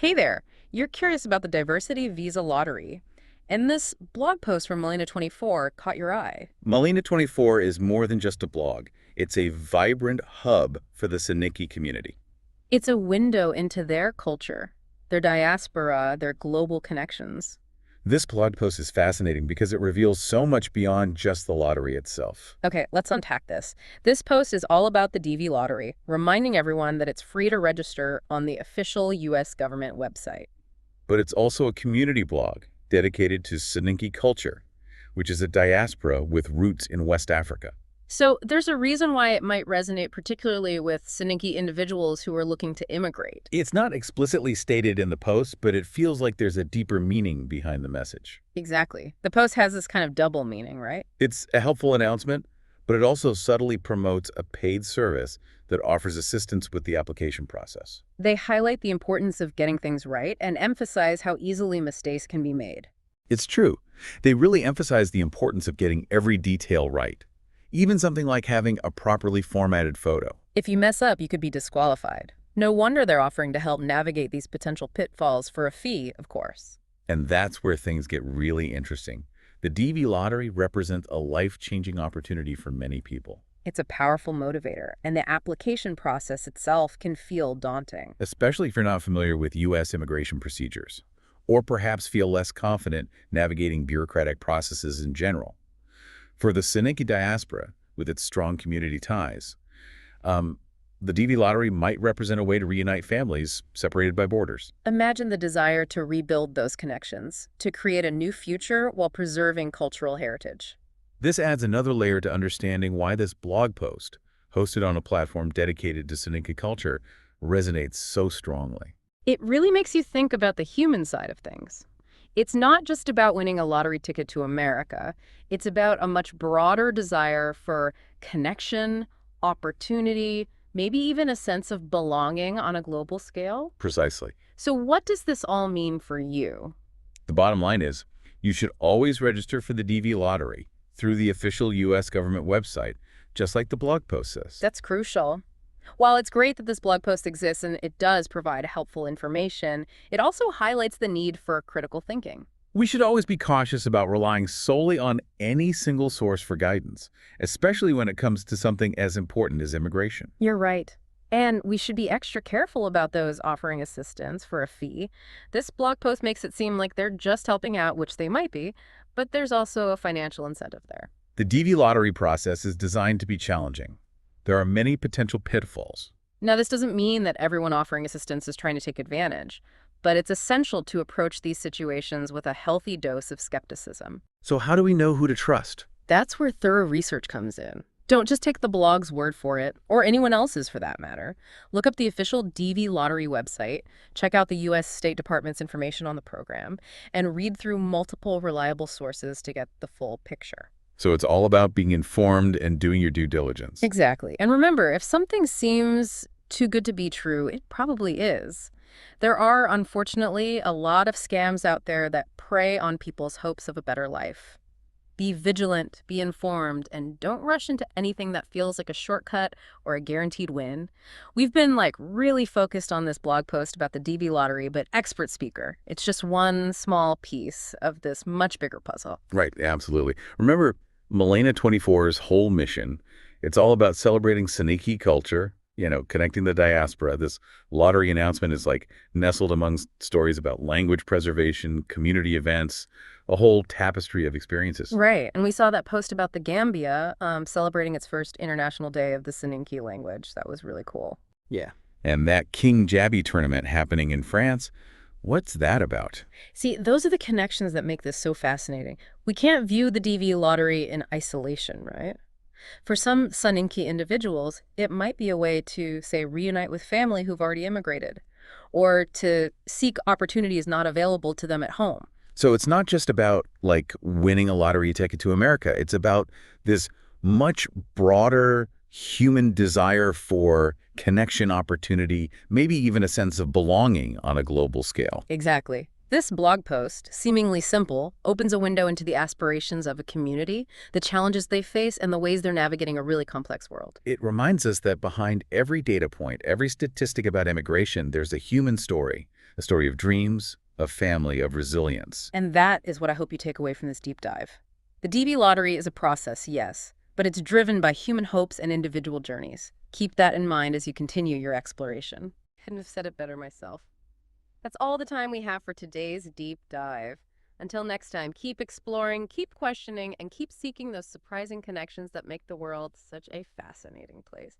Hey there, you're curious about the diversity visa lottery, and this blog post from Malaina24 caught your eye. Malaina24 is more than just a blog. It's a vibrant hub for the Soninke community. It's a window into their culture, their diaspora, their global connections. This blog post is fascinating because it reveals so much beyond just the lottery itself. Okay, let's unpack this. This post is all about the DV lottery, reminding everyone that it's free to register on the official U.S. government website. But it's also a community blog dedicated to Soninke culture, which is a diaspora with roots in West Africa. So there's a reason why it might resonate particularly with Soninke individuals who are looking to immigrate. It's not explicitly stated in the post, but it feels like there's a deeper meaning behind the message. Exactly. The post has this kind of double meaning, right? It's a helpful announcement, but it also subtly promotes a paid service that offers assistance with the application process. They highlight the importance of getting things right and emphasize how easily mistakes can be made. It's true. They really emphasize the importance of getting every detail right. Even something like having a properly formatted photo. If you mess up, you could be disqualified. No wonder they're offering to help navigate these potential pitfalls for a fee, of course. And that's where things get really interesting. The DV lottery represents a life-changing opportunity for many people. It's a powerful motivator, and the application process itself can feel daunting. Especially if you're not familiar with U.S. immigration procedures, or perhaps feel less confident navigating bureaucratic processes in general. For the Soninke diaspora, with its strong community ties, the DV lottery might represent a way to reunite families separated by borders. Imagine the desire to rebuild those connections, to create a new future while preserving cultural heritage. This adds another layer to understanding why this blog post, hosted on a platform dedicated to Soninke culture, resonates so strongly. It really makes you think about the human side of things. It's not just about winning a lottery ticket to America. It's about a much broader desire for connection, opportunity, maybe even a sense of belonging on a global scale. Precisely. So what does this all mean for you? The bottom line is, you should always register for the DV lottery through the official U.S. government website, just like the blog post says. That's crucial. While it's great that this blog post exists and it does provide helpful information, it also highlights the need for critical thinking. We should always be cautious about relying solely on any single source for guidance, especially when it comes to something as important as immigration. You're right. And we should be extra careful about those offering assistance for a fee. This blog post makes it seem like they're just helping out, which they might be, but there's also a financial incentive there. The DV lottery process is designed to be challenging. There are many potential pitfalls. Now, this doesn't mean that everyone offering assistance is trying to take advantage, but it's essential to approach these situations with a healthy dose of skepticism. So how do we know who to trust? That's where thorough research comes in. Don't just take the blog's word for it, or anyone else's for that matter. Look up the official DV lottery website, check out the U.S. State Department's information on the program, and read through multiple reliable sources to get the full picture. So it's all about being informed and doing your due diligence. Exactly. And remember, if something seems too good to be true, it probably is. There are, unfortunately, a lot of scams out there that prey on people's hopes of a better life. Be vigilant, be informed, and don't rush into anything that feels like a shortcut or a guaranteed win. We've been really focused on this blog post about the DV lottery, but expert speaker. It's just one small piece of this much bigger puzzle. Right, absolutely. Remember, Malaina24's whole mission, it's all about celebrating Soninke culture, connecting the diaspora. This lottery announcement is nestled among stories about language preservation, community events, a whole tapestry of experiences. Right. And we saw that post about the Gambia celebrating its first International Day of the Soninke language. That was really cool. Yeah. And that King Jabby tournament happening in France, what's that about? See, those are the connections that make this so fascinating. We can't view the DV lottery in isolation, right? For some Soninke individuals, it might be a way to, say, reunite with family who've already immigrated, or to seek opportunities not available to them at home. So it's not just about winning a lottery ticket to America. It's about this much broader human desire for connection, opportunity, maybe even a sense of belonging on a global scale. Exactly. This blog post, seemingly simple, opens a window into the aspirations of a community, the challenges they face, and the ways they're navigating a really complex world. It reminds us that behind every data point, every statistic about immigration, there's a human story, A story of dreams, of family, of resilience. And that is what I hope you take away from this deep dive. The DB lottery is a process, yes, but it's driven by human hopes and individual journeys. Keep that in mind as you continue your exploration. Couldn't have said it better myself. That's all the time we have for today's deep dive. Until next time, keep exploring, keep questioning, and keep seeking those surprising connections that make the world such a fascinating place.